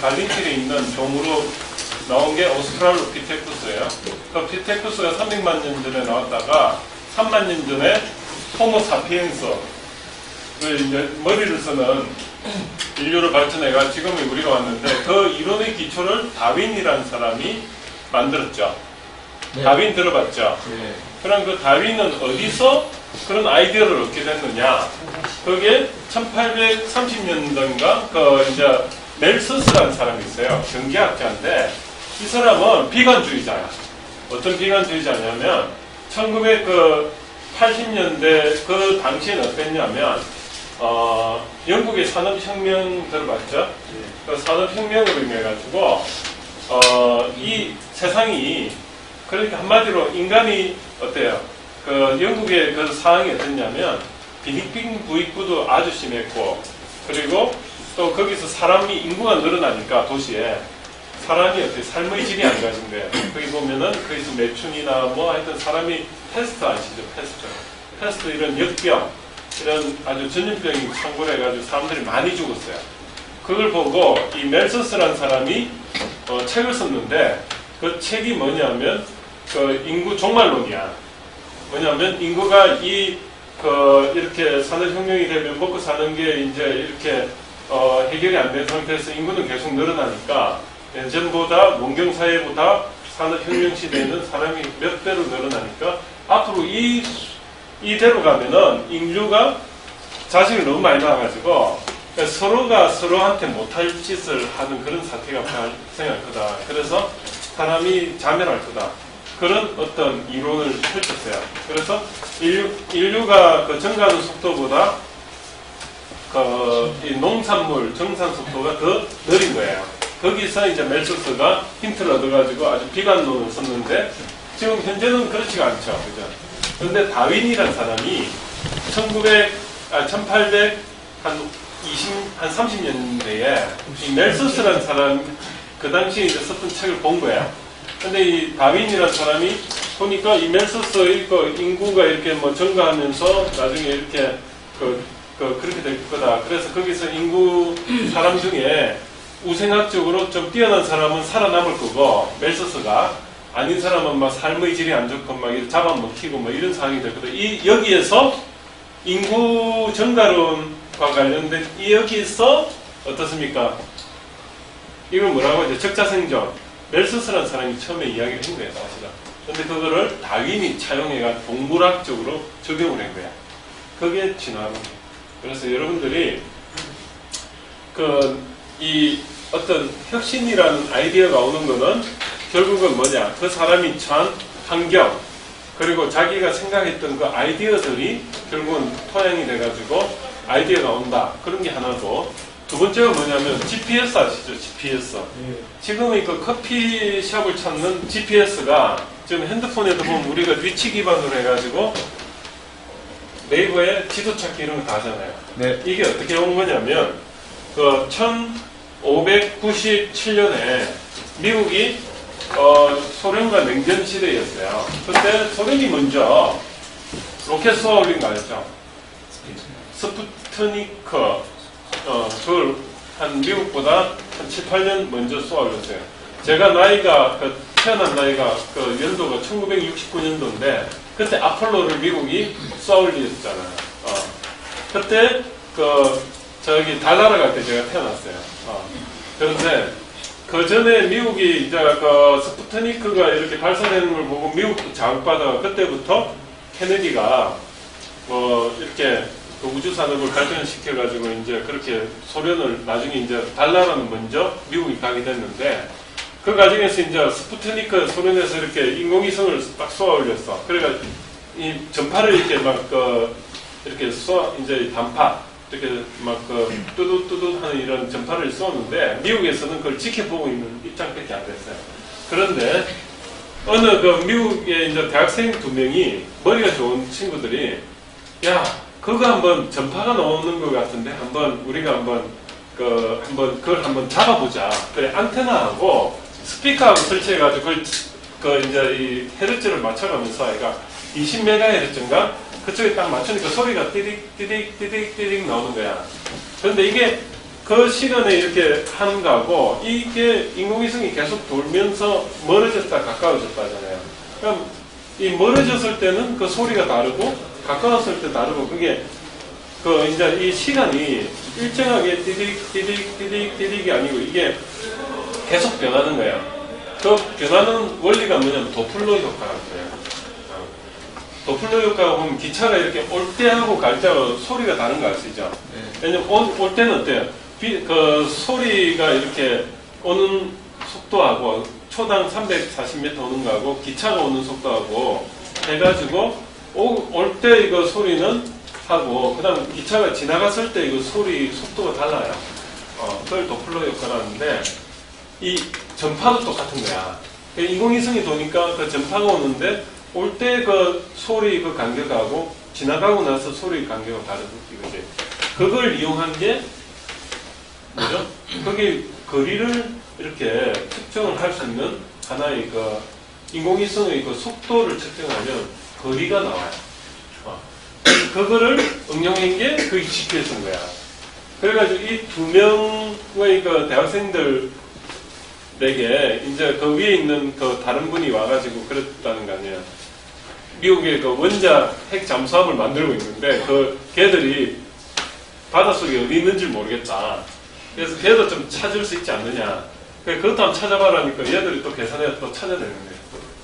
갈림길에 있는 종으로 나온 게 오스트랄로피테쿠스예요. 그 피테쿠스가 300만 년 전에 나왔다가 3만 년 전에 호모 사피엔스 이제 머리를 쓰는 인류를 발전해가 지금의 우리가 왔는데 그 이론의 기초를 다윈이라는 사람이 만들었죠. 네. 다윈 들어봤죠? 네. 그럼 그 다윈은 어디서 그런 아이디어를 얻게 됐느냐? 그게 1830년대인가 그 이제 멜서스라는 사람이 있어요. 경제학자인데 이 사람은 비관주의자야. 어떤 비관주의자냐면 1980년대 그 당시에는 어땠냐면 영국의 산업혁명 들어봤죠? 네. 그 산업혁명으로 인해 가지고 이 세상이 그러니까 한마디로 인간이 어때요? 그 영국의 그 상황이 어땠냐면 빈익빈 부익부도 아주 심했고 그리고 또 거기서 사람이 인구가 늘어나니까 도시에 사람이 어떻게 삶의 질이 안 가진대요. 거기 보면은 거기서 매춘이나 뭐 하여튼 사람이 패스트 아시죠? 패스트 이런 역병 이런 아주 전염병이 창궐해가지고 사람들이 많이 죽었어요. 그걸 보고 이 멜서스라는 사람이 책을 썼는데 그 책이 뭐냐면 그 인구 종말론이야. 뭐냐면 인구가 이렇게 산업혁명이 되면 먹고 사는 게 이제 이렇게 해결이 안 된 상태에서 인구는 계속 늘어나니까 예전보다 농경사회보다 산업혁명 시대에는 사람이 몇 배로 늘어나니까 앞으로 이대로 가면은 인류가 자식을 너무 많이 낳아가지고 서로가 서로한테 못할 짓을 하는 그런 사태가 발생할 거다. 그래서 사람이 자멸할 거다. 그런 어떤 이론을 펼쳤어요. 그래서 인류가 그 증가하는 속도보다 이 농산물 정산 속도가 더 느린 거예요. 거기서 이제 멜서스가 힌트를 얻어가지고 아주 비관론을 썼는데 지금 현재는 그렇지가 않죠. 그죠? 그런데 다윈이라는 사람이 1830년대에 이 멜서스라는 사람 그 당시에 이제 썼던 책을 본 거야. 근데 이 다윈이라는 사람이 보니까 이 멜서스 인구가 이렇게 뭐 증가하면서 나중에 이렇게 그렇게 될 거다. 그래서 거기서 인구 사람 중에 우생학적으로 좀 뛰어난 사람은 살아남을 거고 멜서스가 아닌 사람은 막 삶의 질이 안 좋고 막 잡아먹히고 뭐 이런 상황이 될 거다. 여기에서 인구 증가론과 관련된 여기에서 어떻습니까? 이걸 뭐라고 하죠? 적자생존. 멜서스라는 사람이 처음에 이야기를 한 거예요, 사실은. 근데 그거를 다윈이 차용해가 동물학적으로 적용을 한 거야. 그게 진화론이에요. 그래서 여러분들이 이 어떤 혁신이라는 아이디어가 오는 거는 결국은 뭐냐? 그 사람이 처한 환경, 그리고 자기가 생각했던 그 아이디어들이 결국은 토양이 돼가지고 아이디어가 온다. 그런 게 하나고, 두 번째가 뭐냐면 GPS 아시죠? GPS. 네. 지금의 그 커피숍을 찾는 GPS가 지금 핸드폰에도 보면 우리가 위치 기반으로 해가지고 네이버에 지도 찾기 이런 거 다 하잖아요. 네. 이게 어떻게 온 거냐면 그 1597년에 미국이 소련과 냉전 시대였어요. 그때 소련이 먼저 로켓 쏘아 올린 거 알죠? 스푸트니크 그걸 한 미국보다 한 7, 8년 먼저 쏘아 올렸어요. 제가 태어난 나이가 그 연도가 1969년도인데 그때 아폴로를 미국이 쏘아 올렸잖아요. 그때 저기 달나라 갈 때 제가 태어났어요. 그런데 그 전에 미국이 이제 스푸트니크가 이렇게 발사되는 걸 보고 미국도 자극받아 그때부터 케네디가 이렇게 그 우주 산업을 발전시켜가지고 이제 그렇게 소련을 나중에 이제 달나라는 먼저 미국이 가게 됐는데 그 과정에서 이제 스푸트니크 소련에서 이렇게 인공위성을 딱 쏘아 올렸어. 그러니까 이 전파를 이렇게 이렇게 이제 단파 이렇게 뚜둑뚜둑 하는 이런 전파를 쏘는데 미국에서는 그걸 지켜보고 있는 입장밖에 안 됐어요. 그런데 어느 미국의 이제 대학생 2명이 머리가 좋은 친구들이 그거 한번 전파가 나오는 것 같은데 우리가 그걸 한번 잡아보자. 그래 안테나하고 스피커하고 설치해가지고 이제 이 헤르츠를 맞춰가면서 얘가 20MHz인가 그쪽에 딱 맞추니까 소리가 띠딕 나오는 거야. 그런데 이게 그 시간에 이렇게 하는 거하고 이게 인공위성이 계속 돌면서 멀어졌다 가까워졌다잖아요. 그럼 이 멀어졌을 때는 그 소리가 다르고 가까웠을 때 다르고 그게 그 이제 이 시간이 일정하게 디딕이 아니고 이게 계속 변하는 거야. 그 변하는 원리가 뭐냐면 도플러 효과라는 거예요. 도플러 효과가 보면 기차가 이렇게 올 때하고 갈 때하고 소리가 다른 거 아시죠? 왜냐면 올 때는 어때요? 그 소리가 이렇게 오는 속도하고 초당 340m 오는 거하고 기차가 오는 속도하고 해가지고 올 때 이거 소리는 하고 그 다음 기차가 지나갔을 때 이거 소리 속도가 달라요. 그걸 도플러 효과라는데 이 전파도 똑같은 거야. 인공위성이 도니까 그 전파가 오는데 올 때 그 소리 그 간격하고 지나가고 나서 소리 간격이 다른 이거지. 그걸 이용한 게 뭐죠? 거기 거리를 이렇게 측정을 할 수 있는 하나의 그 인공위성의 그 속도를 측정하면 거리가 나와요. 그거를 응용한 게 그 GPS인 거야. 그래가지고 이 두 명의 그 대학생들에게 이제 그 위에 있는 그 다른 분이 와가지고 그랬다는 거 아니에요. 미국의 그 원자 핵 잠수함을 만들고 있는데 그 걔들이 바닷속에 어디 있는지 모르겠다. 그래서 걔도 좀 찾을 수 있지 않느냐. 그것도 한번 찾아봐라니까 얘들이 또 계산해서 또 찾아내는 거예요.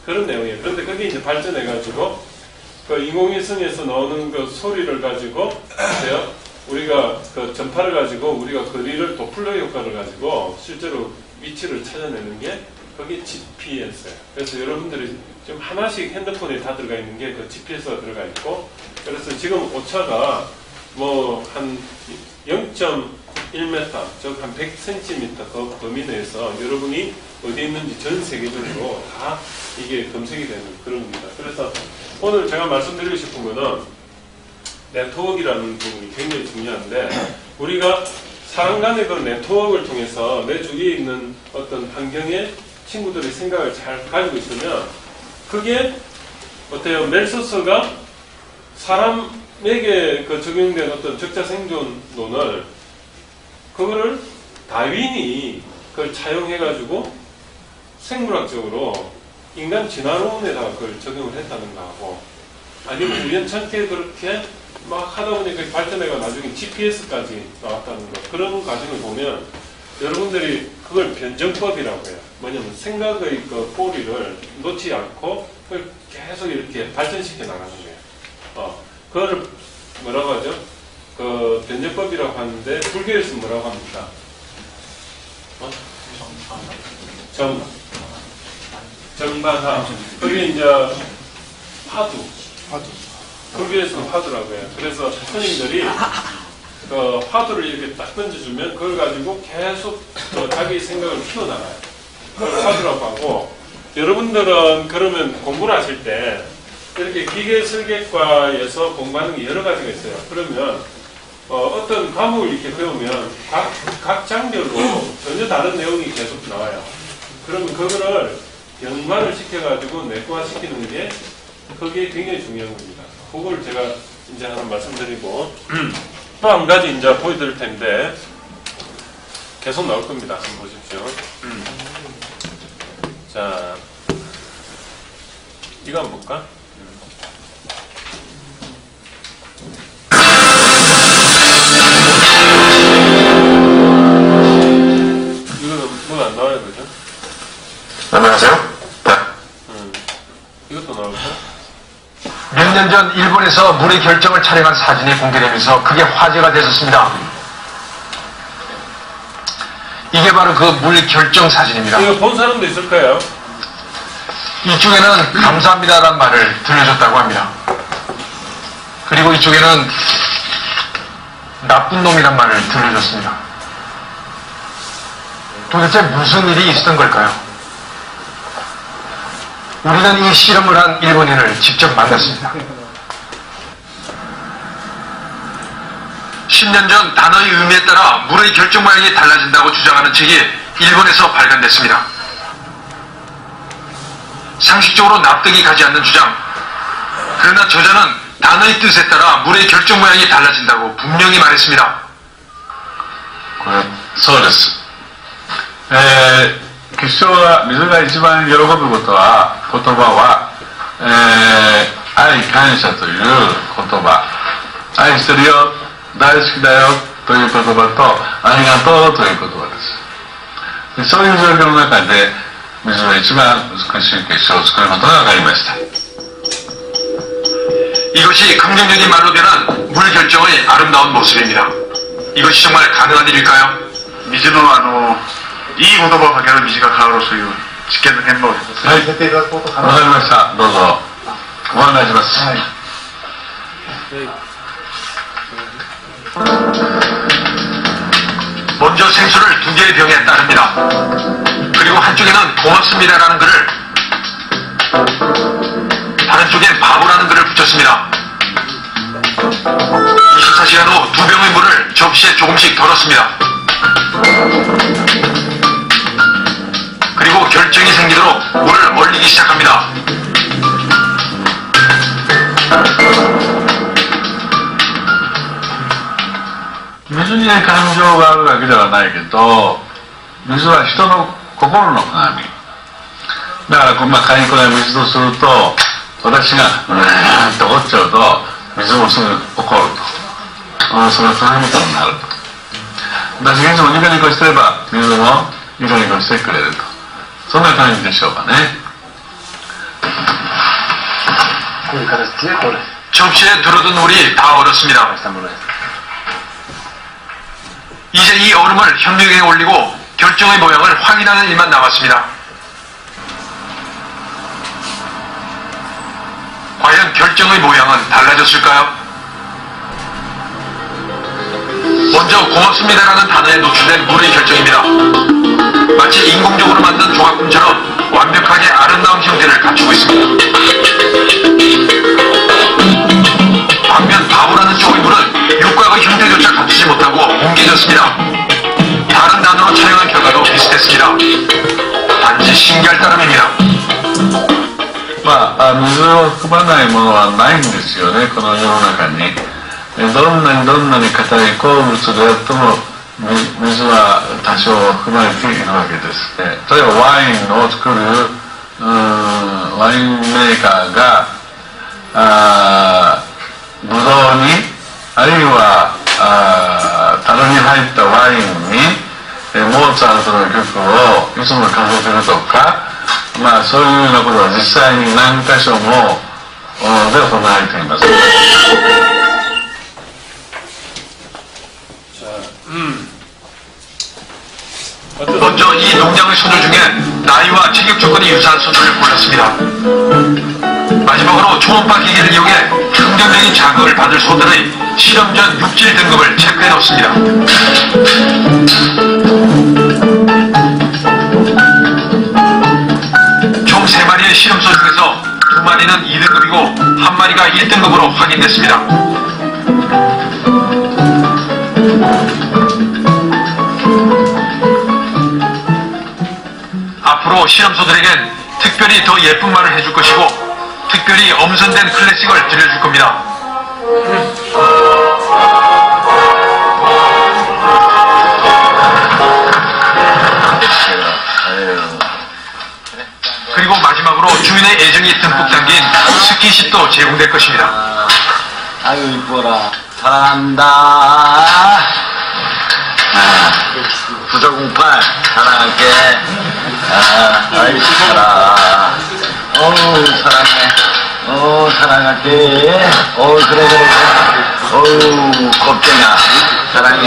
그런 내용이에요. 그런데 그게 이제 발전해가지고 그 인공위성에서 나오는 그 소리를 가지고 우리가 그 전파를 가지고 우리가 거리를 도플러 효과를 가지고 실제로 위치를 찾아내는 게 그게 GPS예요. 그래서 여러분들이 좀 하나씩 핸드폰에 다 들어가 있는 게 그 GPS가 들어가 있고 그래서 지금 오차가 뭐 한 0.1m, 즉 한 100cm 그 범위 내에서 여러분이 어디 있는지 전 세계적으로 다 이게 검색이 되는 그런 겁니다. 그래서 오늘 제가 말씀드리고 싶은 거는 네트워크라는 부분이 굉장히 중요한데 우리가 사람 간의 그 네트워크를 통해서 내 주위에 있는 어떤 환경에 친구들의 생각을 잘 가지고 있으면 그게 어때요? 멜소스가 사람에게 그 적용된 어떤 적자 생존론을 그거를 다윈이 그걸 차용해가지고 생물학적으로 인간 진화론에다가 그걸 적용을 했다는 거하고 아니면 우연찮게 그렇게 막 하다 보니까 발전해가 나중에 GPS까지 나왔다는 거 그런 과정을 보면 여러분들이 그걸 변정법이라고 해요. 뭐냐면 생각의 그 꼬리를 놓지 않고 그걸 계속 이렇게 발전시켜 나가는 거예요. 그거를 뭐라고 하죠? 그 변정법이라고 하는데 불교에서 뭐라고 합니까? 정반화. 그게 이제 화두. 불교에서 화두라고 해요. 그래서 스님들이 그 화두를 이렇게 딱 던져주면 그걸 가지고 계속 자기 생각을 키워나가요. 그걸 화두라고 하고 여러분들은 그러면 공부를 하실 때 이렇게 기계설계과에서 공부하는 게 여러 가지가 있어요. 그러면 어떤 과목을 이렇게 배우면 각 장별로 전혀 다른 내용이 계속 나와요. 그러면 그거를 연관을 시켜가지고 내과시키는 게 그게 굉장히 중요한 겁니다. 그걸 제가 이제 하나 말씀드리고 또 한 가지 이제 보여드릴 텐데 계속 나올 겁니다. 한번 보십시오. 자, 이거 한번 볼까? 이거는 뭐 안 나와요, 그죠? 안녕하세요. 이것도 나올까? 몇 년 전 일본에서 물의 결정을 촬영한 사진이 공개되면서 크게 화제가 됐었습니다. 이게 바로 그 물 결정 사진입니다. 이거 본 사람도 있을 거예요. 이쪽에는 감사합니다라는 말을 들려줬다고 합니다. 그리고 이쪽에는 나쁜 놈이란 말을 들려줬습니다. 도대체 무슨 일이 있었던 걸까요? 우리는 이 실험을 한 일본인을 직접 만났습니다. 10년 전 단어의 의미에 따라 물의 결정 모양이 달라진다고 주장하는 책이 일본에서 발간됐습니다. 상식적으로 납득이 가지 않는 주장. 그러나 저자는 단어의 뜻에 따라 물의 결정 모양이 달라진다고 분명히 말했습니다. そうです。吉祥は、水が一番喜ぶことは、言葉は、愛感謝という言葉。愛してるよ、大好きだよという言葉と、ありがとうという言葉です。でそういう状況の中で、水は一番美しい結晶を作ることが分かりました。 이것이 긍정적인 말로 변한 물 결정의 아름다운 모습입니다. 이것이 정말 가능한 일일까요? 미즈의 いい言葉をかける短いカーロスという実験の変貌です。はい、わかりました。どうぞご案内します。はい。 먼저 생수를 2개의 병에 따릅니다. 그리고 한쪽에는 고맙습니다라는 글을, 다른 쪽엔 바보라는 글을 붙였습니다. 24시간 후 2병의 물을 접시에 조금씩 덜었습니다. 그리고 결정이 생기도록 물을 얼리기 시작합니다. 미주에 감정가あるわけではないけど、水は人の心の鏡。だから細かいこれ水とすると、私がと怒っちゃうと、水もすぐ怒ると。それはそういうことになると。私がいつもニコニコしてれば、水もニコニコしてくれると。そんな感じでしょうかね。こういう形でこれ。접시에 들어둔 물이 다 얼었습니다. 이제 이 얼음을 현미경에 올리고 결정의 모양을 확인하는 일만 남았습니다. 과연 결정의 모양은 달라졌을까요? 먼저 고맙습니다라는 단어에 노출된 물의 결정입니다. 마치 인공적으로 만든 조각품처럼 완벽하게 아름다운 형태를 갖추고 있습니다. 반면 바보라는 쪽의 물은 육각의 형태조차 갖추지 못하고 뭉개졌습니다. 다른 단어로 촬영한 결과도 비슷했습니다. 단지 신기할 따름입니다. 水を含まないものはないんですよね、この世の中に。どんなに硬い鉱物であっても水は多少含まれているわけですね。例えばワインを作るワインメーカーがブドウにあるいは樽に入ったワインにモーツァルトの曲をいつもかけてるとか、そういうようなことは実際に何箇所もで行われています。 먼저 이 농장의 소들 중에 나이와 체격 조건이 유사한 소들을 골랐습니다. 마지막으로 초음파 기기를 이용해 긍정적인 자극을 받을 소들의 실험 전 육질 등급을 체크해 놓습니다. 총 3마리의 실험소 중에서 2마리는 2등급이고 1마리가 1등급으로 확인됐습니다. 앞으로 실험소들에겐 특별히 더 예쁜 말을 해줄 것이고 특별히 엄선된 클래식을 들려줄 겁니다. 그리고 마지막으로 주인의 애정이 듬뿍 담긴 스킨십도 제공될 것입니다. 아유 이뻐라 사랑한다. 부적공팔 사랑할게. 아이 사랑. 어우 사랑해. 사랑할게. 그래. 어우 겁쟁아 사랑해.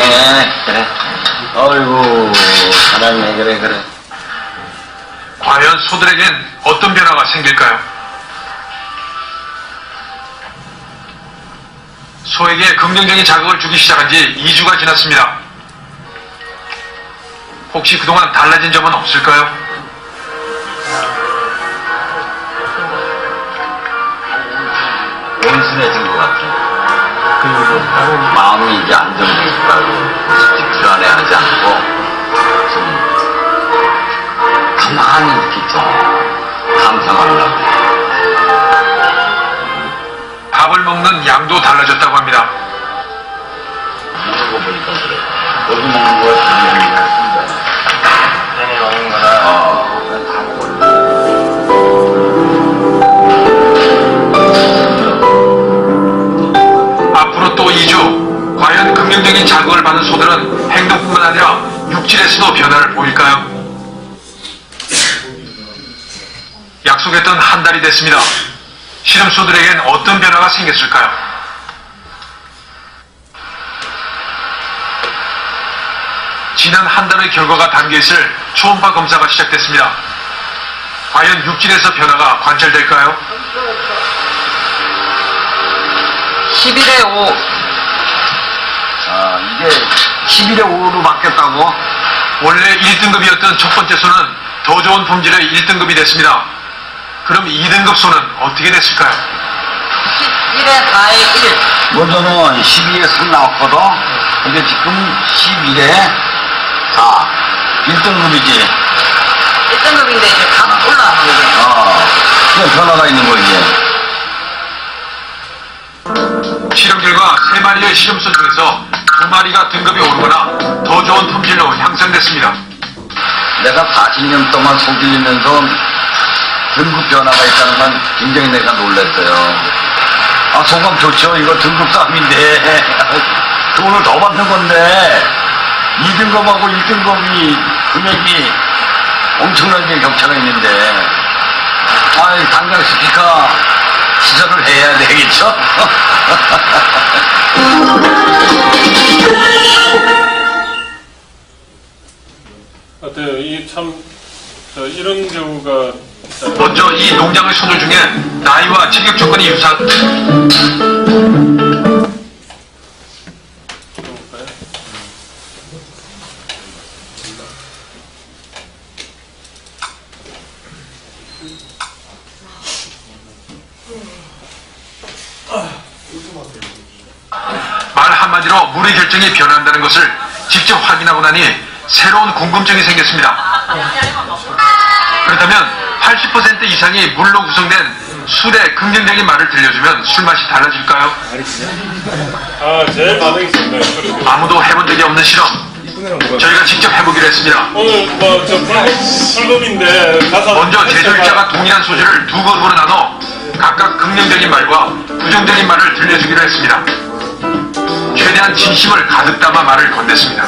그래. 어이구 사랑해. 그래. 과연 소들에겐 어떤 변화가 생길까요? 소에게 긍정적인 자극을 주기 시작한 지 2주가 지났습니다. 혹시 그동안 달라진 점은 없을까요? 온순해진 것 같아. 그리고 마음이 이제 안정되고 솔직히 불안해하지 않고 좀 가만히 이렇게 있잖아. 감상하려고. 밥을 먹는 양도 달라졌다고 합니다. 먹어보니까 그래. 거기 먹는 거야, 다 먹는 거야. 실험소들은 행동뿐만 아니라 육질에서도 변화를 보일까요? 약속했던 한 달이 됐습니다. 실험소들에겐 어떤 변화가 생겼을까요? 지난 한 달의 결과가 담겨있을 초음파 검사가 시작됐습니다. 과연 육질에서 변화가 관찰될까요? 11에 5. 이게 11에 5로 바뀌었다고? 원래 1등급이었던 첫 번째 소는 더 좋은 품질의 1등급이 됐습니다. 그럼 2등급 소는 어떻게 됐을까요? 11에 4에 1. 먼저는 12에 3 나왔거든? 근데 지금 11에 4. 1등급이지. 1등급인데 이제 각 올라가는 거죠. 그냥 변화가 있는 거지. 실험 결과 3마리의 실험소 중에서 2마리가 등급이 오르거나 더 좋은 품질로 향상됐습니다. 내가 40년 동안 소질리면서 등급 변화가 있다는 건 굉장히 내가 놀랐어요. 소감 좋죠. 이거 등급 싸움인데. 돈을 더 받는 건데 2등급하고 1등급이 금액이 엄청나게 격차가 있는데 당장 스피커 시설을 해야 되겠죠? 어때요? 이런 경우가 먼저 이 농장의 소들 중에 나이와 체격 조건이 유사한 말 한마디로 물의 결정이 변한다는 것을 직접 확인하고 나니 새로운 궁금증이 생겼습니다. 그렇다면 80% 이상이 물로 구성된 술의 긍정적인 말을 들려주면 술맛이 달라질까요? 제일 반응이 좋네요. 아무도 해본 적이 없는 실험. 저희가 직접 해보기로 했습니다. 오늘 저 불금인데 가사 먼저 제조일자가 동일한 소주를 두 그룹으로 나눠 각각 긍정적인 말과 부정적인 말을 들려주기로 했습니다. 최대한 진심을 가득 담아 말을 건넸습니다.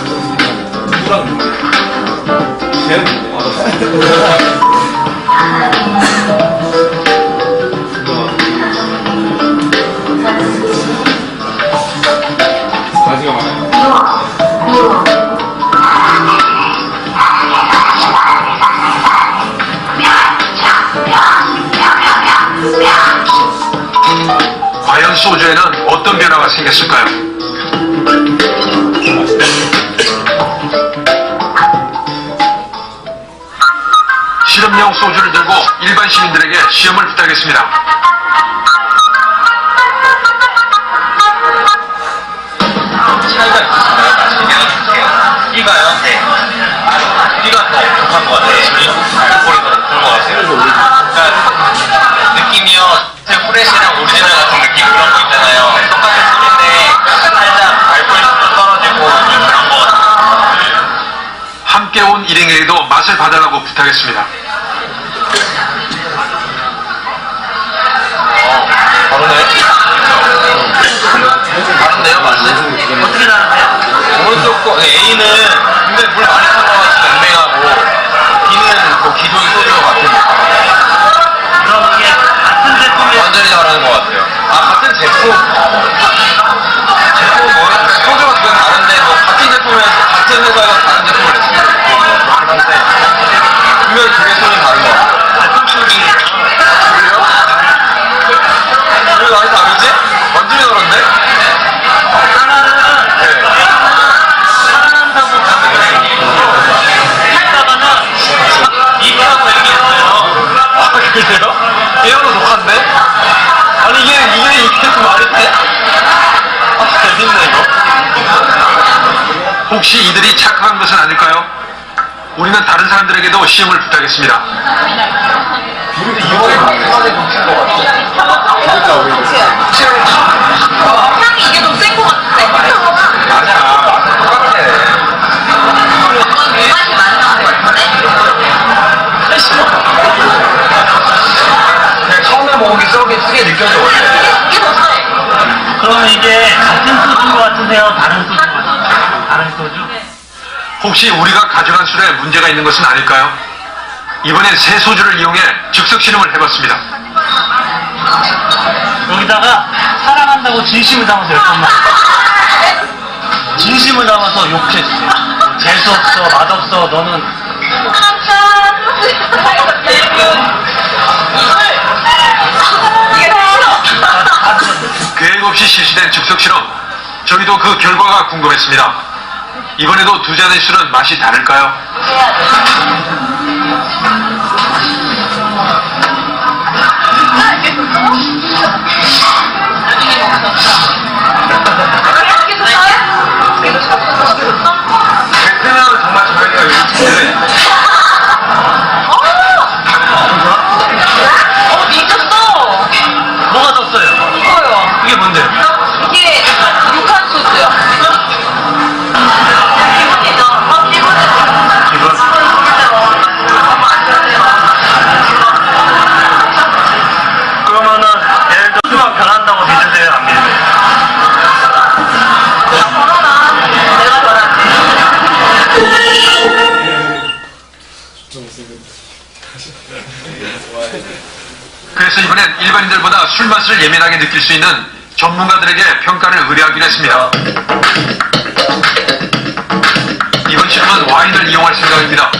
과연 소주에는 어떤 변화가 생겼을까요? 실험용 소주를 들고 일반 시민들에게 시험을 부탁했습니다. 차이가 있으신가요? B가요? 네. B가 더 독한 것 같아요. 술이 알코올이 더 독한 것 같아요. 그러니까 느낌이요. 프레시랑 오리지널 같은 느낌 그런 거 있잖아요. 똑같은 술인데 살짝 알코올이 좀 떨어지고 그런 것 같아요. 함께 온 일행에게도 맛을 봐달라고 부탁했습니다. 다르네. 다른데요, 맛이? 어떻게 다른데요? 오른쪽 거, A는 굉장히 물 많이 탄 것 같이 맹맹하고, B는 그 기존 소주 같은 느낌. 그럼 이게 같은 제품이 완전히 다른 것 같아요. 같은 제품? 제품은 뭐예요? 소주가 두 개 다른데, 같은 제품에서, 같은 회사에서 다른 제품을 냈으면 그렇긴 한데, 분명히 두 개 소주는 다른 것 같아요. 같은 술이 그래요? 왜 많이 다르지? 완전히 다른데? 하나는 네. 살아난다고 했다가는 이거라고 얘기했어요. 그래요? 얘하고 독한데? 아니 이게 말이 돼? 재밌네 이거. 혹시 이들이 착각한 것은 아닐까요? 우리는 다른 사람들에게도 시험을 부탁했습니다. 이거에 상당히 뭉친 것 같아. 향이 이게 더 센 것 같은데. 맞아. 똑같아. 이건 맛이 많이 나는 것 같은데. 그냥 처음에 먹은 게 쓰게 느껴져. 이게 더 세. 그럼 이게 같은 소주인 것 같으세요? 다른 소주 같으세요? 다른 혹시 우리가 가져간 술에 문제가 있는 것은 아닐까요? 이번엔 새 소주를 이용해 즉석 실험을 해봤습니다. 여기다가 사랑한다고 진심을 담아서 10번만. 진심을 담아서 욕해주세요. 재수없어, 맛없어, 너는. 계획 없이 실시된 즉석 실험. 저희도 그 결과가 궁금했습니다. 이번에도 두 잔의 술은 맛이 다를까요? 베트남은 정말 저희가 요즘에 미쳤어. 뭐가 떴어요? 이거요. 이게 뭔데요? 이게 육한 소스요. 기분이죠. 기분. 그러면은 예를 들어 수만 변한다고 믿으세요? 안 믿으세요? 걸어라. 내가 걸어야지. 그래서 이번엔 일반인들보다 술 맛을 예민하게 느낄 수 있는 전문가들에게 평가를 의뢰하기로 했습니다. 이번 실험은 와인을 이용할 생각입니다.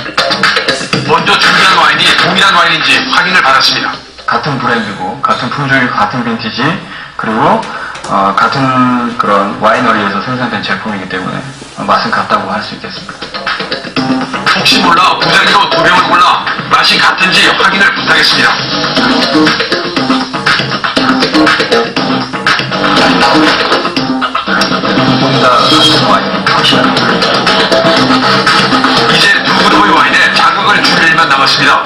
먼저 준비한 와인이 동일한 와인인지 확인을 받았습니다. 같은 브랜드고 같은 품종이고 같은 빈티지 그리고 같은 그런 와이너리에서 생산된 제품이기 때문에 맛은 같다고 할 수 있겠습니다. 혹시 몰라 부자리로 두 병을 골라 맛이 같은지 확인을 부탁했습니다. 둘 다 같은 와인이 확실합니다. 이제 두 그룹의 와인에 자극을 줄 일만 남았습니다.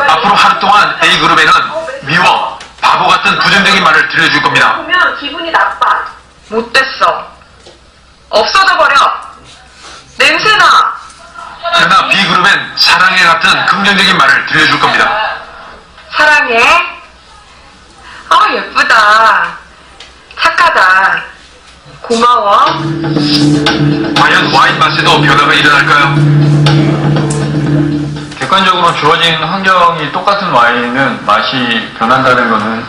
앞으로 하루 동안 A그룹에는 미워, 바보 같은 부정적인 말을 들려줄 겁니다. 보면 기분이 나빠. 못됐어. 없어져 버려. 냄새나. 그러나 B그룹엔 사랑해 같은 긍정적인 말을 들려줄 겁니다. 사랑해. 예쁘다. 착하다. 고마워. 과연 와인 맛에도 변화가 일어날까요? 객관적으로 주어진 환경이 똑같은 와인은 맛이 변한다는 것은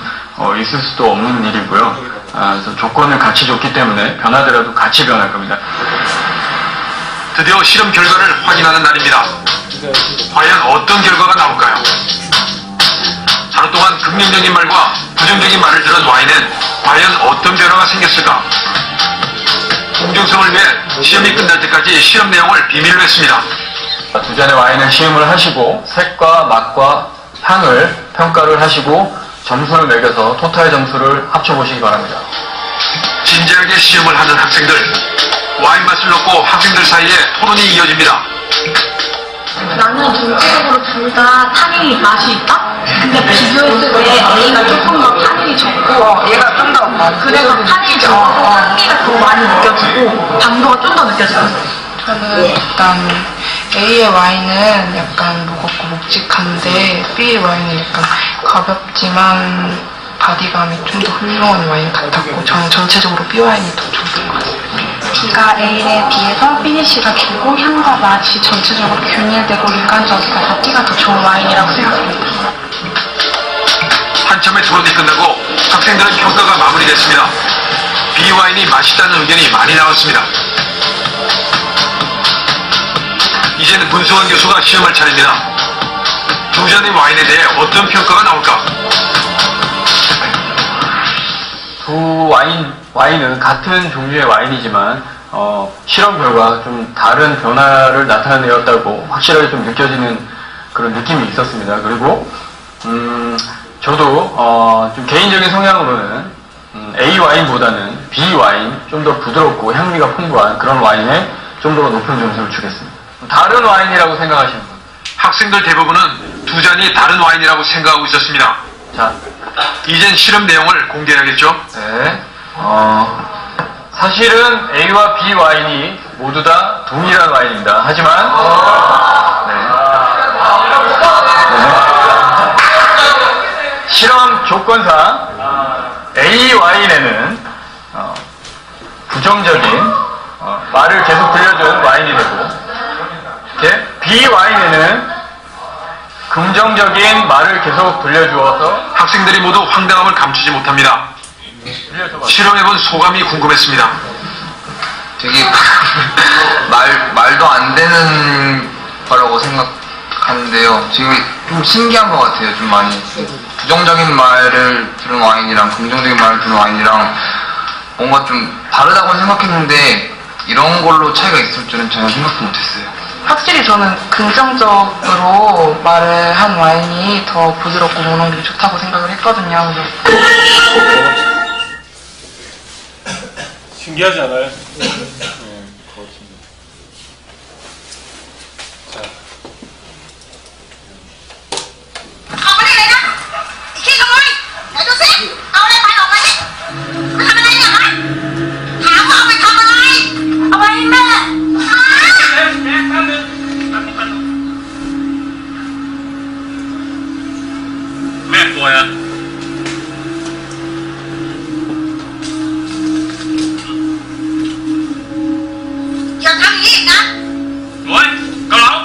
있을 수도 없는 일이고요. 그래서 조건을 같이 줬기 때문에 변하더라도 같이 변할 겁니다. 드디어 실험 결과를 확인하는 날입니다. 과연 어떤 결과가 나올까요? 하루 동안 긍정적인 말과 부정적인 말을 들은 와인엔 과연 어떤 변화가 생겼을까? 공정성을 위해 시험이 끝날 때까지 실험 내용을 비밀로 했습니다. 두 잔의 와인을 시음을 하시고 색과 맛과 향을 평가를 하시고 점수를 매겨서 토탈 점수를 합쳐보시기 바랍니다. 진지하게 시험을 하는 학생들, 와인 맛을 놓고 학생들 사이에 토론이 이어집니다. 나는 전체적으로 둘 다 타닝이 맛이 있다? 근데 비교했을 때 A가 조금 더 타닝이 적고 얘가 좀 더. 그래서 타닝이 적어서 향기가 더 많이 느껴지고 당도가 좀 더 느껴져요. 저는 일단 A의 와인은 약간 무겁고 묵직한데 B의 와인은 약간 가볍지만 바디감이 좀 더 훌륭한 와인 같았고 저는 전체적으로 B 와인이 더 좋은 것 같아요. B가 A에 비해서 피니쉬가 길고 향과 맛이 전체적으로 균일되고 인간적이라서 B가 더 좋은 와인이라고 생각합니다. 한참의 토론이 끝나고 학생들은 평가가 마무리됐습니다. B 와인이 맛있다는 의견이 많이 나왔습니다. 이제는 문수환 교수가 시험할 차례입니다. 두 잔의 와인에 대해 어떤 평가가 나올까? 두 와인은 같은 종류의 와인이지만 실험 결과 좀 다른 변화를 나타내었다고 확실하게 좀 느껴지는 그런 느낌이 있었습니다. 그리고 저도 좀 개인적인 성향으로는 A 와인보다는 B 와인 좀 더 부드럽고 향미가 풍부한 그런 와인에 좀 더 높은 점수를 주겠습니다. 다른 와인이라고 생각하시는 분? 학생들 대부분은 두 잔이 다른 와인이라고 생각하고 있었습니다. 자, 이젠 실험 내용을 공개해야겠죠? 네. 사실은 A와 B 와인이 모두 다 동일한 와인입니다. 하지만, 실험 조건상 A 와인에는 부정적인 말을 계속 들려준 와인이 되고, 이렇게 B 와인에는 긍정적인 말을 계속 들려주어서 학생들이 모두 황당함을 감추지 못합니다. 실험해본 소감이 궁금했습니다. 되게 말도 안 되는 거라고 생각하는데요. 지금 좀 신기한 것 같아요. 좀 많이 부정적인 말을 들은 와인이랑 긍정적인 말을 들은 와인이랑 뭔가 좀 다르다고 생각했는데 이런 걸로 차이가 있을 줄은 전혀 생각도 못했어요. 확실히 저는 긍정적으로 말을 한 와인이 더 부드럽고 모농들이 좋다고 생각을 했거든요. 신기하지 않아요? 자. mẹ tôi à? Giờ ăn gì đó? Ủa, có lẩu.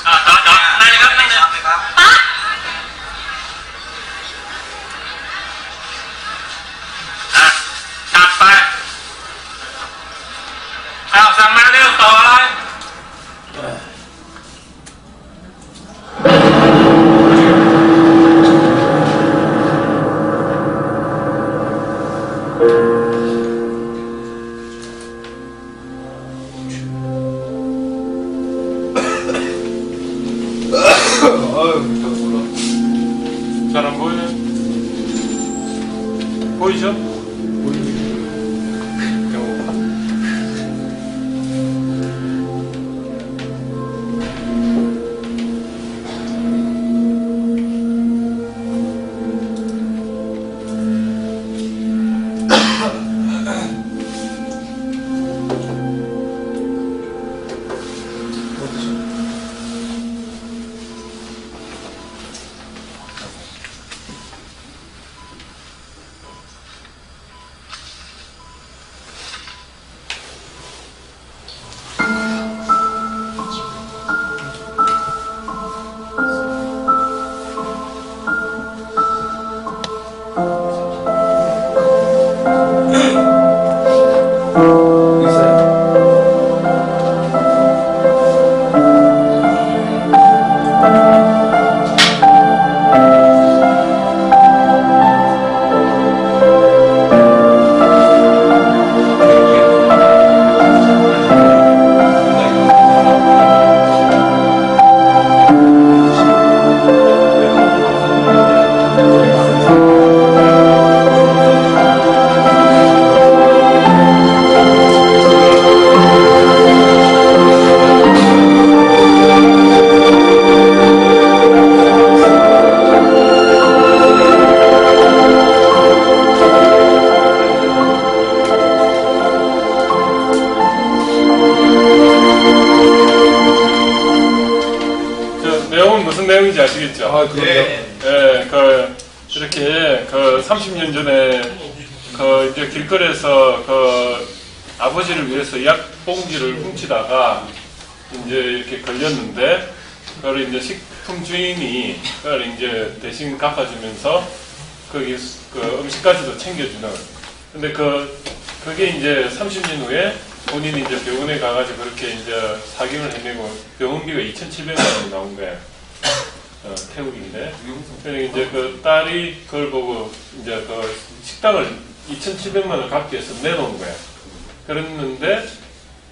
Đó, nàyครับนี่ครับตัดไปสั่งมาเร็วต่ออะไร 잘 안 보이네. 보이죠? 무슨 내용인지 아시겠죠? 아, 그럼요. 예, 이렇게 30년 전에 이제 길거리에서 아버지를 위해서 약봉지를 훔치다가 이제 이렇게 걸렸는데, 그걸 이제 식품 주인이 그걸 이제 대신 갚아주면서 거기 음식까지도 챙겨주는. 근데 그게 이제 30년 후에 본인이 이제 병원에 가가지고 그렇게 이제 사경을 헤매고 병원비가 2,700만 원이 나온 거예요. 태국인데. 그러니까 이제 딸이 그걸 보고 이제 식당을 2,700만 원 갚기 위해서 내놓은 거예요. 그랬는데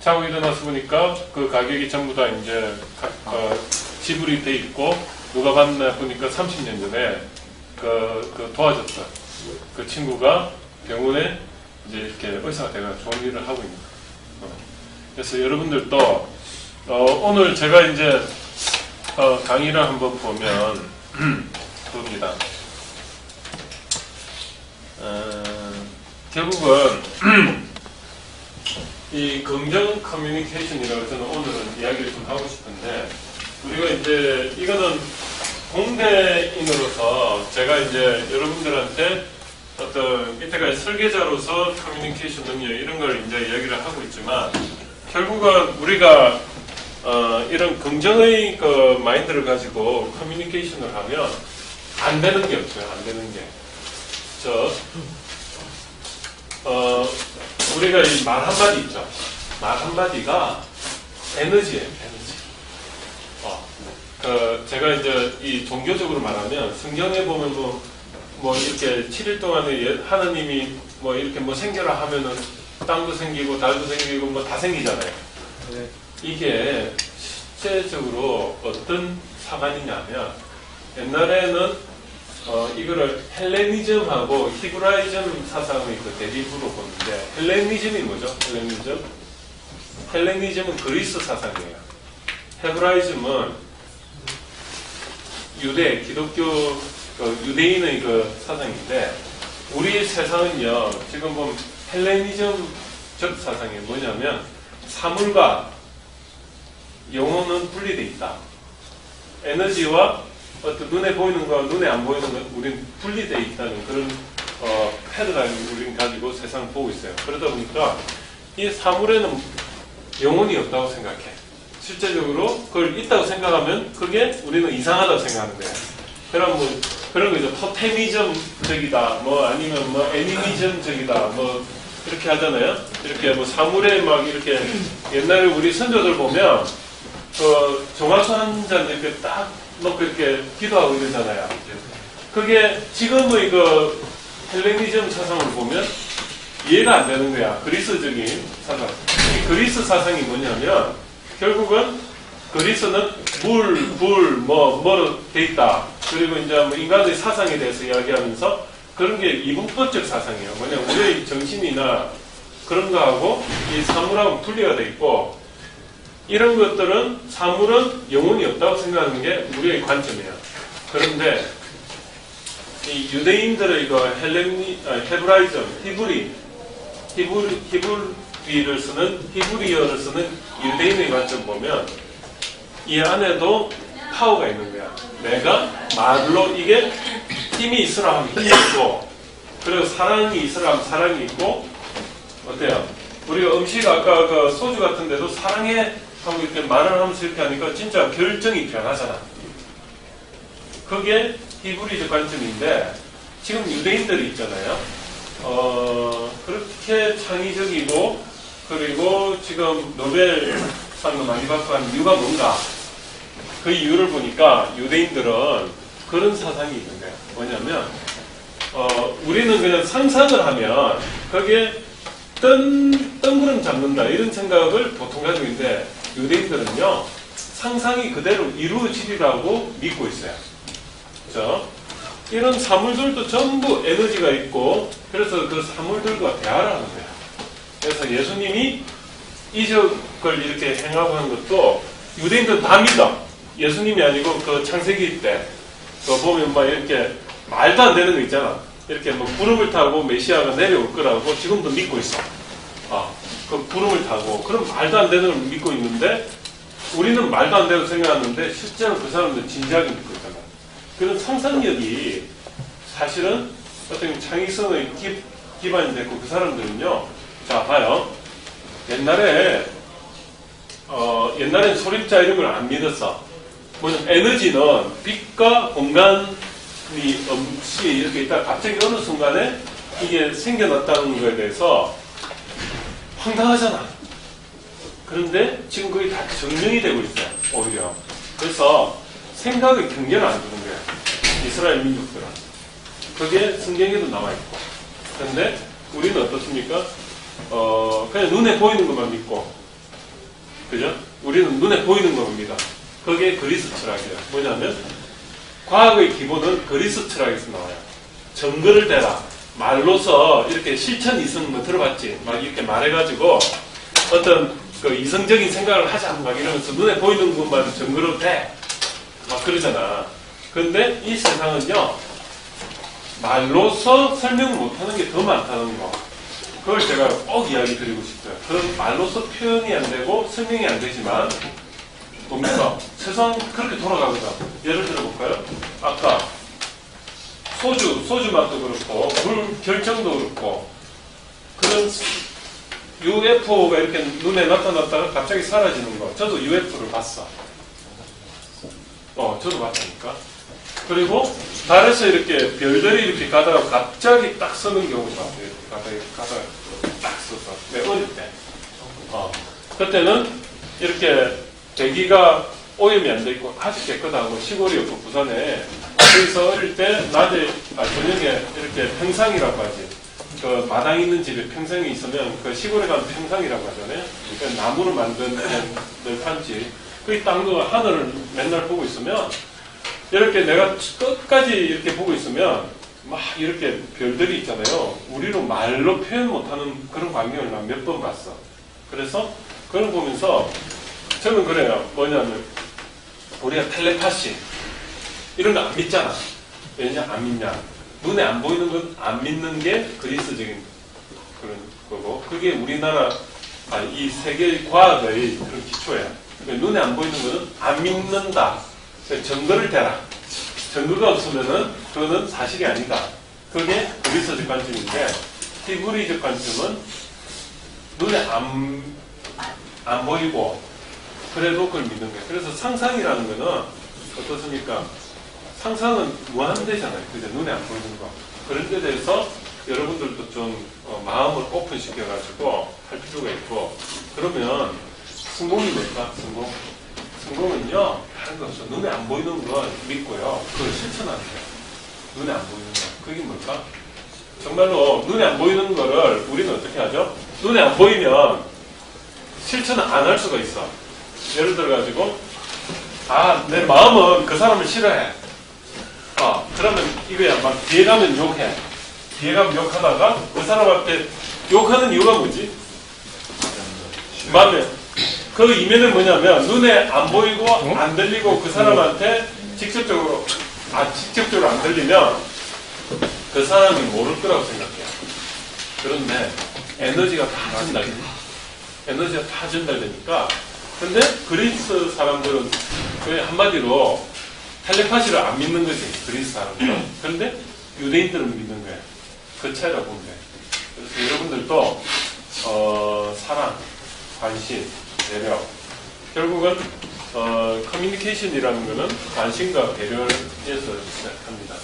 자고 일어나서 보니까 그 가격이 전부 다 이제 지불이 돼 있고, 누가 봤나 보니까 30년 전에 도와줬던 그 친구가 병원에 이제 이렇게 의사가 돼가 좋은 일을 하고 있는 거예요. 그래서 여러분들도 오늘 제가 이제 강의를 한번 보면 봅니다. 결국은 이 긍정 커뮤니케이션이라고 저는 오늘은 이야기를 좀 하고 싶은데, 우리가 이제 이거는 공대인으로서 제가 이제 여러분들한테 어떤 이때까지 설계자로서 커뮤니케이션 능력 이런 걸 이제 이야기를 하고 있지만, 결국은 우리가 이런 긍정의 그 마인드를 가지고 커뮤니케이션을 하면 안 되는 게 없어요. 안 되는 게. 우리가 이 말 한마디 있죠. 말 한마디가 에너지예요. 에너지. 제가 이제 이 종교적으로 말하면 성경에 보면 뭐 이렇게 7일 동안에 하나님이 뭐 이렇게 뭐 생겨라 하면은 땅도 생기고 달도 생기고 뭐 다 생기잖아요. 이게 실제적으로 어떤 사관이냐면, 옛날에는 이거를 헬레니즘하고 히브라이즘 사상의 그 대립으로 보는데, 헬레니즘이 뭐죠? 헬레니즘은 그리스 사상이에요. 헤브라이즘은 유대, 기독교, 유대인의 그 사상인데, 우리 세상은요, 지금 보면 헬레니즘적 사상이 뭐냐면, 사물과 영혼은 분리되어 있다. 에너지와 어떤 눈에 보이는 거와 눈에 안 보이는 건 우리는 분리되어 있다는 그런 패러다임을 우리는 가지고 세상을 보고 있어요. 그러다 보니까 이 사물에는 영혼이 없다고 생각해. 실제적으로 그걸 있다고 생각하면 그게 우리는 이상하다고 생각하는 거예요. 그럼 뭐 그런 거죠. 토테미즘적이다, 뭐 아니면 뭐 애니미즘적이다, 뭐 이렇게 하잖아요. 이렇게 뭐 사물에 막 이렇게, 옛날에 우리 선조들 보면 종아수 한 잔 이렇게 딱 놓고 이렇게 기도하고 이러잖아요. 그게 지금의 그 헬레니즘 사상을 보면 이해가 안 되는 거야. 그리스적인 사상. 이 그리스 사상이 뭐냐면, 결국은 그리스는 뭐로 돼 있다. 그리고 이제 뭐 인간의 사상에 대해서 이야기하면서 그런 게 이분법적 사상이에요. 뭐냐면 우리의 정신이나 그런 거하고 이 사물하고 분리가 돼 있고, 이런 것들은, 사물은 영혼이 없다고 생각하는 게 우리의 관점이에요. 그런데 이 유대인들의 이거 헤브라이즘, 히브리어를 쓰는 유대인의 관점 보면 이 안에도 파워가 있는 거야. 내가 말로 이게 힘이 있으라 하면 힘이 있고, 그리고 사랑이 있으라 하면 사랑이 있고, 어때요? 우리가 음식 아까 그 소주 같은 데도 사랑해 하고 이렇게 말을 하면서 이렇게 하니까 진짜 결정이 변하잖아. 그게 히브리적 관점인데, 지금 유대인들이 있잖아요. 그렇게 창의적이고, 그리고 지금 노벨상도 많이 받고 하는 이유가 뭔가? 그 이유를 보니까 유대인들은 그런 사상이 있는 거예요. 뭐냐면, 우리는 그냥 상상을 하면 거기에 뜬구름 잡는다, 이런 생각을 보통 가지고 있는데, 유대인들은요, 상상이 그대로 이루어지리라고 믿고 있어요. 그렇죠? 이런 사물들도 전부 에너지가 있고, 그래서 그 사물들과 대화를 하는 거예요. 그래서 예수님이 이적을 이렇게 행하고 하는 것도 유대인들은 다 믿어. 예수님이 아니고 그 창세기 때 보면 막 이렇게 말도 안 되는 거 있잖아. 이렇게 뭐 구름을 타고 메시아가 내려올 거라고 지금도 믿고 있어. 그 구름을 타고, 그럼 말도 안 되는 걸 믿고 있는데, 우리는 말도 안 되는 생각하는데 실제로 그 사람들은 진지하게 믿고 있잖아. 그런 상상력이 사실은 어떤 창의성의 기반이 됐고, 그 사람들은요, 자 봐요. 옛날엔 소립자 이런 걸 안 믿었어. 뭐냐면 에너지는 빛과 공간이 없이 이렇게 있다가 갑자기 어느 순간에 이게 생겨났다는 거에 대해서 황당하잖아. 그런데 지금 그게 다 증명이 되고 있어요. 오히려. 그래서 생각의 경계를 안 두는 거예요. 이스라엘 민족들은. 그게 성경에도 나와 있고. 그런데 우리는 어떻습니까? 그냥 눈에 보이는 것만 믿고. 그죠? 우리는 눈에 보이는 것만 믿어. 그게 그리스 철학이에요. 뭐냐면, 과학의 기본은 그리스 철학에서 나와요. 증거를 대라. 말로서 이렇게 실천이 있으면 뭐 들어봤지. 막 이렇게 말해가지고 어떤 그 이성적인 생각을 하자. 막 이러면서 눈에 보이는 것만 증거로 돼. 막 그러잖아. 그런데 이 세상은요, 말로서 설명을 못하는 게 더 많다는 거. 그걸 제가 꼭 이야기 드리고 싶어요. 그런 말로서 표현이 안 되고 설명이 안 되지만 뭡니까? 세상 그렇게 돌아가거든. 예를 들어 볼까요? 아까 소주 맛도 그렇고 물 결정도 그렇고 그런 UFO가 이렇게 눈에 나타났다가 갑자기 사라지는 거. 저도 UFO를 봤어. 저도 봤다니까. 그리고 달에서 이렇게 별들이 이렇게 가다가 갑자기 딱 서는 경우도 봤어요. 가다가 딱 서서. 내 어릴 때. 그때는 이렇게 대기가 오염이 안 돼 있고 아주 깨끗하고 시골이었고 부산에 그래서 어릴 때 낮에 저녁에 이렇게 평상이라고 하지. 그 마당 있는 집에 평상이 있으면 그 시골에 가면 평상이라고 하잖아요. 그러니까 나무로 만든 그냥 널판 집. 그 땅도 하늘을 맨날 보고 있으면 이렇게 내가 끝까지 이렇게 보고 있으면 막 이렇게 별들이 있잖아요. 우리로 말로 표현 못하는 그런 광경을 난 몇 번 봤어. 그래서 그걸 보면서 저는 그래요. 뭐냐면 우리가 텔레파시 이런 거 안 믿잖아. 왜냐 안 믿냐? 눈에 안 보이는 건 안 믿는 게 그리스적인 그런 거고 그게 우리나라 이 세계 과학의 그런 기초야. 눈에 안 보이는 거는 안 믿는다. 증거를 대라. 증거가 없으면은 그거는 사실이 아니다. 그게 그리스적 관점인데 히브리적 관점은 눈에 안 보이고 그래도 그걸 믿는 거예요. 그래서 상상이라는 거는 어떻습니까? 상상은 무한대잖아요. 그죠? 눈에 안 보이는 거. 그런 데 대해서 여러분들도 좀 마음을 오픈시켜가지고 할 필요가 있고 그러면 성공이 뭘까? 성공은요 다른 거 없어. 눈에 안 보이는 건 믿고요. 그걸 실천하는 거예요. 눈에 안 보이는 거. 그게 뭘까? 정말로 눈에 안 보이는 거를 우리는 어떻게 하죠? 눈에 안 보이면 실천을 안 할 수가 있어. 예를 들어가지고 내 마음은 그 사람을 싫어해. 그러면 이거야. 막 뒤에 가면 욕해. 뒤에 가면 욕하다가 그 사람 앞에 욕하는 이유가 뭐지? 마음에 그 이면은 뭐냐면 눈에 안 보이고 안 들리고 그 사람한테 직접적으로 안 들리면 그 사람이 모를 거라고 생각해요. 그런데 에너지가 다 전달되니까 근데 그리스 사람들은 거의 한마디로 텔레파시를 안 믿는 거지. 그리스 사람들은. 그런데 유대인들은 믿는 거예요. 그 차이라고 보면 돼요. 그래서 여러분들도 사랑, 관심, 배려 결국은 커뮤니케이션이라는 거는 관심과 배려에서 시작합니다.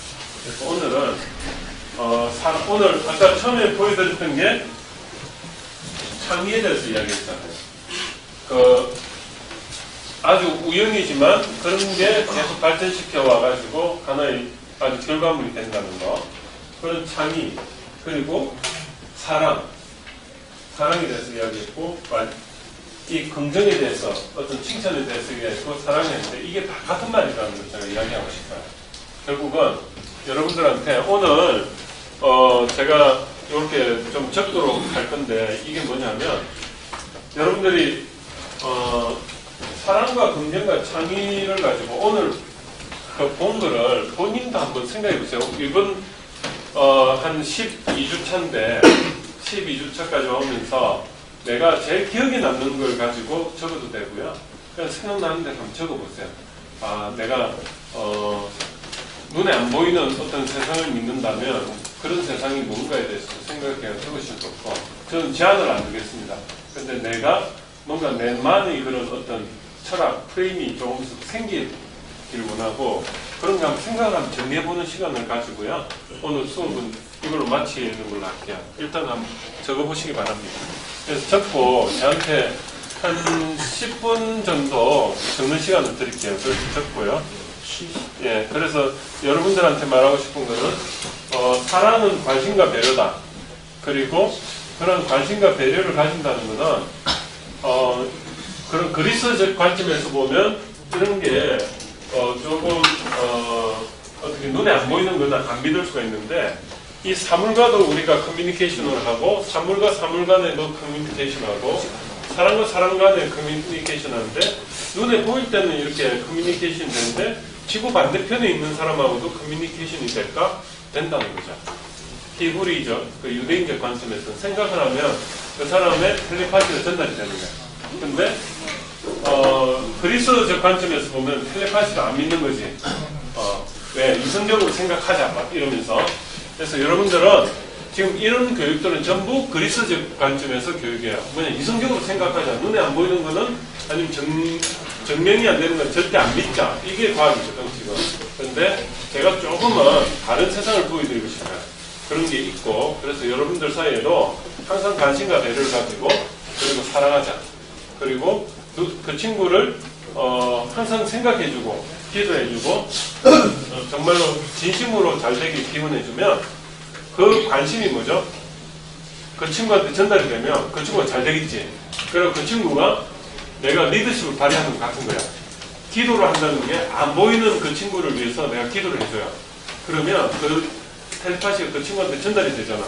그래서 오늘은 오늘 아까 처음에 보여드렸던 게 창의에 대해서 이야기했잖아요. 아주 우연이지만 그런 게 계속 발전시켜 와가지고 하나의 아주 결과물이 된다는 거. 그런 창의 그리고 사랑에 대해서 이야기했고 이 긍정에 대해서 어떤 칭찬에 대해서 이야기했고 사랑에 대해서 이게 다 같은 말이라는 걸 제가 이야기하고 싶어요. 결국은 여러분들한테 오늘 제가 이렇게 좀 적도록 할 건데 이게 뭐냐면 여러분들이 사랑과 긍정과 창의를 가지고 오늘 본 거를 본인도 한번 생각해 보세요. 이번 한 12주 차인데 12주 차까지 오면서 내가 제일 기억에 남는 걸 가지고 적어도 되고요. 그냥 생각나는 데 한번 적어보세요. 내가 눈에 안 보이는 어떤 세상을 믿는다면 그런 세상이 뭔가에 대해서 생각해 적으실 것 같고 저는 제안을 안 드리겠습니다. 근데 내가 뭔가 내만의 그런 어떤 철학, 프레임이 조금씩 생기길 원하고 그런 거 한번 생각을 한번 정리해보는 시간을 가지고요. 오늘 수업은 이걸로 마치는 걸로 할게요. 일단 한번 적어보시기 바랍니다. 그래서 적고 저한테 한 10분 정도 적는 시간을 드릴게요. 그래서 적고요. 예, 그래서 여러분들한테 말하고 싶은 거는 사랑은 관심과 배려다. 그리고 그런 관심과 배려를 가진다는 거는 그런 그리스적 관점에서 보면 이런 게 조금 어떻게 눈에 안 보이는 거는 안 믿을 수가 있는데 이 사물과도 우리가 커뮤니케이션을 하고 사물과 사물 간에도 커뮤니케이션하고 사람과 사람 간에 커뮤니케이션 하는데 눈에 보일 때는 이렇게 커뮤니케이션이 되는데 지구 반대편에 있는 사람하고도 커뮤니케이션이 될까? 된다는 거죠. 히브리적, 그 유대인적 관점에서 생각을 하면 그 사람의 텔레파시가 전달이 되는 거야. 근데 그리스도적 관점에서 보면 텔레파시를 안 믿는 거지. 왜 이성적으로 생각하자 막 이러면서. 그래서 여러분들은 지금 이런 교육들은 전부 그리스도적 관점에서 교육이에요. 뭐냐, 이성적으로 생각하자. 눈에 안 보이는 거는 아니면 증명이 안 되는 건 절대 안 믿자. 이게 과학이거든 지금. 그런데 제가 조금은 다른 세상을 보여드리고 싶어요. 그런 게 있고, 그래서 여러분들 사이에도 항상 관심과 배려를 가지고, 그리고 사랑하자. 그리고 그 친구를 항상 생각해주고 기도해주고 정말로 진심으로 잘 되길 기원해주면 그 관심이 뭐죠? 그 친구한테 전달이 되면 그 친구가 잘 되겠지. 그리고 그 친구가 내가 리더십을 발휘하는 것 같은 거야. 기도를 한다는 게 안 보이는 그 친구를 위해서 내가 기도를 해줘요. 그러면 그 텔레파시가 그 친구한테 전달이 되잖아.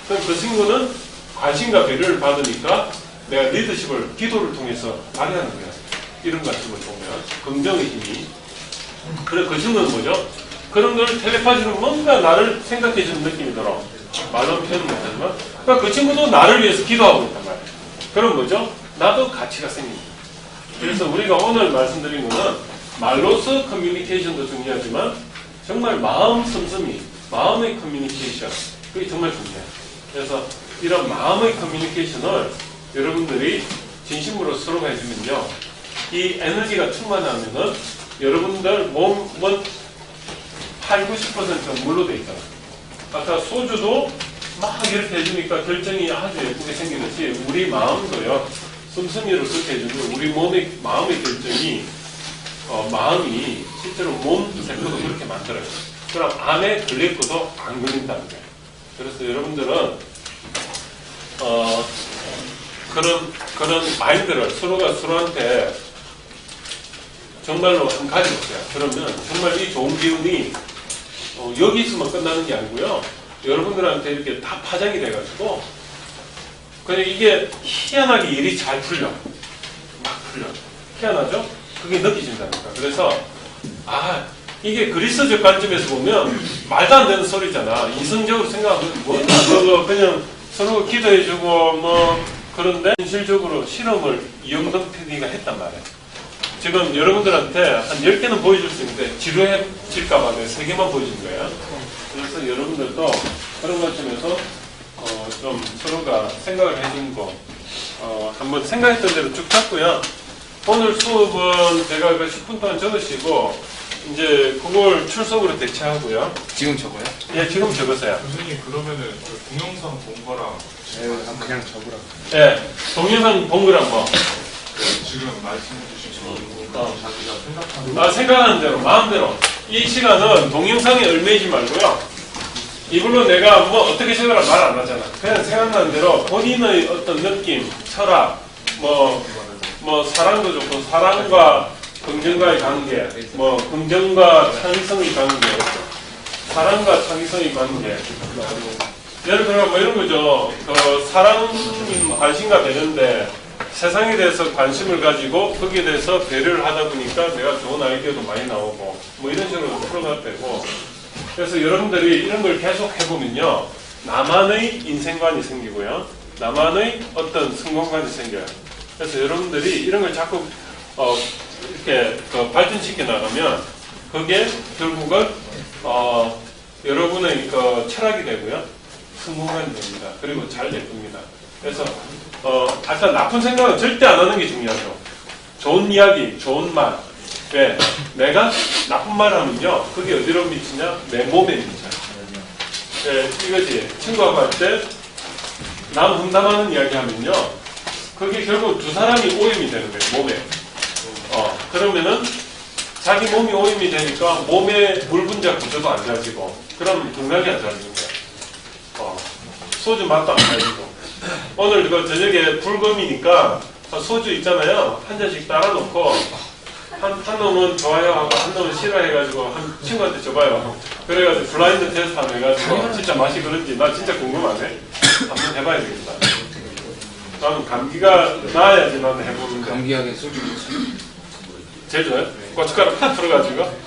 그럼 그 친구는 관심과 배려를 받으니까 내가 리더십을 기도를 통해서 발휘하는 거야. 이런 관점을 보면 긍정의 힘이. 그래, 그 친구는 뭐죠? 그런 걸 텔레파시로 뭔가 나를 생각해주는 느낌이 들어. 말로는 표현 못하지만. 그러니까 그 친구도 나를 위해서 기도하고 있단 말이야. 그럼 뭐죠? 나도 가치가 생깁니다. 그래서 우리가 오늘 말씀드린 거는 말로서 커뮤니케이션도 중요하지만 정말 마음 씀씀이, 마음의 커뮤니케이션, 그게 정말 중요해요. 그래서 이런 마음의 커뮤니케이션을 여러분들이 진심으로 서로가 해주면요, 이 에너지가 충만하면은 여러분들 몸은 80~90%가 물로 돼 있잖아. 아까 소주도 막 이렇게 해주니까 결정이 아주 예쁘게 생기듯이 우리 마음도요, 씀씀이로 그렇게 해주면 우리 몸의 마음의 결정이 마음이 실제로 몸 세포도 그렇게 만들어요. 그럼 암에 걸렸고도 안 걸린다는 거예요. 그래서 여러분들은 그런 마인드를 서로가 서로한테 정말로 한 가져보세요. 그러면 정말 이 좋은 기운이 여기 있으면 끝나는 게 아니고요. 여러분들한테 이렇게 다 파장이 돼가지고 그냥 이게 희한하게 일이 잘 풀려. 막 풀려. 희한하죠? 그게 느껴진다니까. 그래서 이게 그리스도적 관점에서 보면 말도 안 되는 소리잖아. 이성적으로 생각하면 뭐냐 그거 그냥 서로 기도해주고 뭐 그런데 현실적으로 실험을 이영덕 PD가 했단 말이에요. 지금 여러분들한테 한 10개는 보여줄 수 있는데 지루해질까봐 내가 3개만 보여준 거예요. 그래서 여러분들도 그런 관점에서 좀 서로가 생각을 해주는 거 한번 생각했던 대로 쭉 잡고요. 오늘 수업은 제가 그 10분 동안 적으시고 이제 그걸 출석으로 대체하고요. 지금 적어요? 예, 지금 적으세요. 교수님 그러면은 그 동영상 본 거랑 그냥 적으라고. 예, 동영상 본 거랑 뭐 지금 말씀해 주신 거 자기가 생각하는 생각하는 대로 마음대로 이 시간은 동영상에 얽매이지 말고요. 이걸로 내가 뭐 어떻게 생각을 말 안 하잖아. 그냥 생각나는 대로 본인의 어떤 느낌, 철학, 뭐 사랑도 좋고 사랑과 긍정과의 관계, 뭐 긍정과 창의성의 관계, 사랑과 창의성의 관계. 예를 들어 뭐 이런 거죠. 사랑인 관심과 배려인데 세상에 대해서 관심을 가지고 거기에 대해서 배려를 하다 보니까 내가 좋은 아이디어도 많이 나오고 뭐 이런 식으로 풀어가도 되고. 그래서 여러분들이 이런 걸 계속 해보면요, 나만의 인생관이 생기고요, 나만의 어떤 성공관이 생겨요. 그래서 여러분들이 이런 걸 자꾸 이렇게 발전시켜 나가면 그게 결국은 여러분의 철학이 되고요, 성공관이 됩니다. 그리고 잘 될 겁니다. 그래서 하여튼 나쁜 생각은 절대 안 하는 게 중요하죠. 좋은 이야기, 좋은 말. 왜? 내가 나쁜 말 하면요, 그게 어디로 미치냐? 내 몸에 미쳐요. 네, 이거지. 친구하고 할 때 남 험담하는 이야기 하면요, 그게 결국 두 사람이 오염이 되는 거예요, 몸에. 그러면은 자기 몸이 오염이 되니까 몸의 물 분자 구조도 안 좋아지고, 그럼 건강이 안 좋아지는 거예요. 소주 맛도 안 좋아지고. 오늘 저녁에 불금이니까 소주 있잖아요. 한 잔씩 따라놓고 한 놈은 좋아요 하고 한 놈은 싫어해가지고 한 친구한테 줘봐요. 그래가지고 블라인드 테스트 한번 해가지고 진짜 맛이 그런지 나 진짜 궁금하네. 한번 해봐야 되겠다. 나는 감기가 나아야지 나는 해보는데. 감기약에 소주 제일 좋아요? 고춧가루 팍 풀어가지고.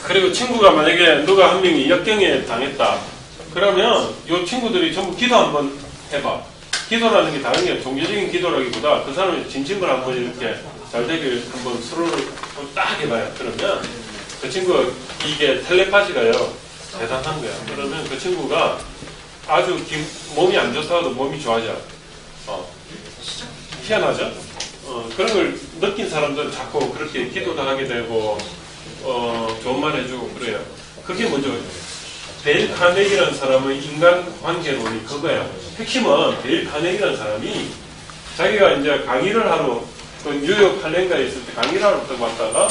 그리고 친구가 만약에 누가 한 명이 역경에 당했다. 그러면 이 친구들이 전부 기도 한번 해봐. 기도라는 게 다른 게 종교적인 기도라기보다 그 사람의 진심을 한번 이렇게 잘 되길 한번 서로를 딱 해봐요. 그러면 그 친구가 이게 텔레파시가요. 대단한 거야. 그러면 그 친구가 아주 몸이 안 좋다가도 몸이 좋아져. 희한하죠? 그런 걸 느낀 사람들은 자꾸 그렇게 기도도 하게 되고, 좋은 말 해주고 그래요. 그게 먼저, 데일 카네기라는 사람의 인간관계론이 그거예요. 핵심은 데일 카네기라는 사람이 자기가 이제 강의를 하러, 그 뉴욕 할렌가에 있을 때 강의를 하러 왔다가,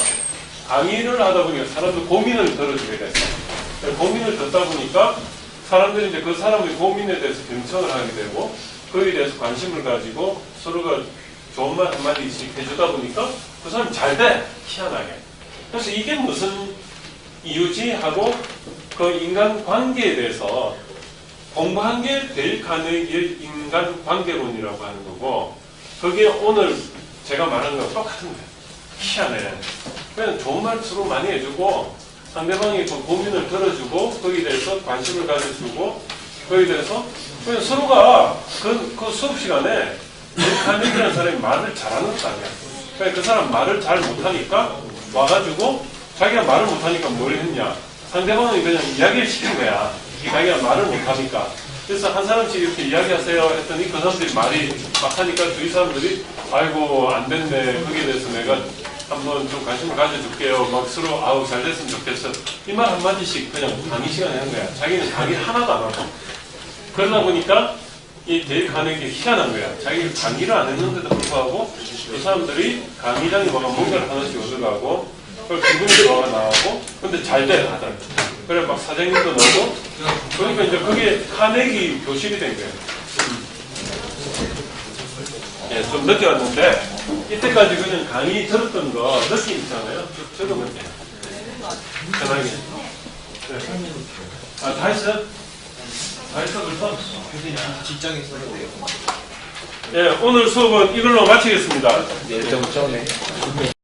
강의를 하다 보니까 사람들 고민을 들어주게 됐어요. 고민을 듣다 보니까 사람들이 이제 그 사람의 고민에 대해서 경청을 하게 되고, 거기에 대해서 관심을 가지고 서로가 좋은 말 한마디씩 해주다 보니까 그 사람이 잘 돼. 희한하게. 그래서 이게 무슨 이유지? 하고 그 인간관계에 대해서 공부한 게 데일 카네기의 인간관계론이라고 하는 거고, 그게 오늘 제가 말하는 거랑 똑같은 거예요. 희한해. 그냥 좋은 말 서로 많이 해주고 상대방의 그 고민을 들어주고 거기에 대해서 관심을 가져주고 거기에 대해서 그냥 서로가 그 수업 시간에 카네기라는 사람이 말을 잘하는 것도 아니야. 그러니까 그 사람 말을 잘 못하니까 와가지고 자기가 말을 못하니까 뭘 했냐. 상대방은 그냥 이야기를 시킨 거야. 자기가 말을 못하니까. 그래서 한 사람씩 이렇게 이야기하세요 했더니 그 사람들이 말이 막 하니까 주위 사람들이 아이고 안 됐네. 거기에 대해서 내가 한번 좀 관심을 가져줄게요. 막 서로 아우 잘 됐으면 좋겠어. 이 말 한마디씩 그냥 강의 시간에 하는 거야. 자기는 강의 하나도 안 하고. 그러다 보니까 이 데일 카네기 희한한 거야. 자기가 강의를 안 했는데도 불구하고 이 사람들이 강의장에 와가 뭔가를 하나씩 얻어가고 기분이 좋아가 나오고 근데 잘 돼 다들. 그래 막 사장님도 나오고 그러니까 이제 그게 카네기 교실이 된 거예요. 예, 좀 늦게 왔는데 이때까지 그냥 강의 들었던 거 느낌 있잖아요. 적으면 돼요. 편하게. 네. 아, 다 했어요? 다 했어 벌써? 직장에 있어도 돼요. 예, 오늘 수업은 이걸로 마치겠습니다. 네, 1.5점에.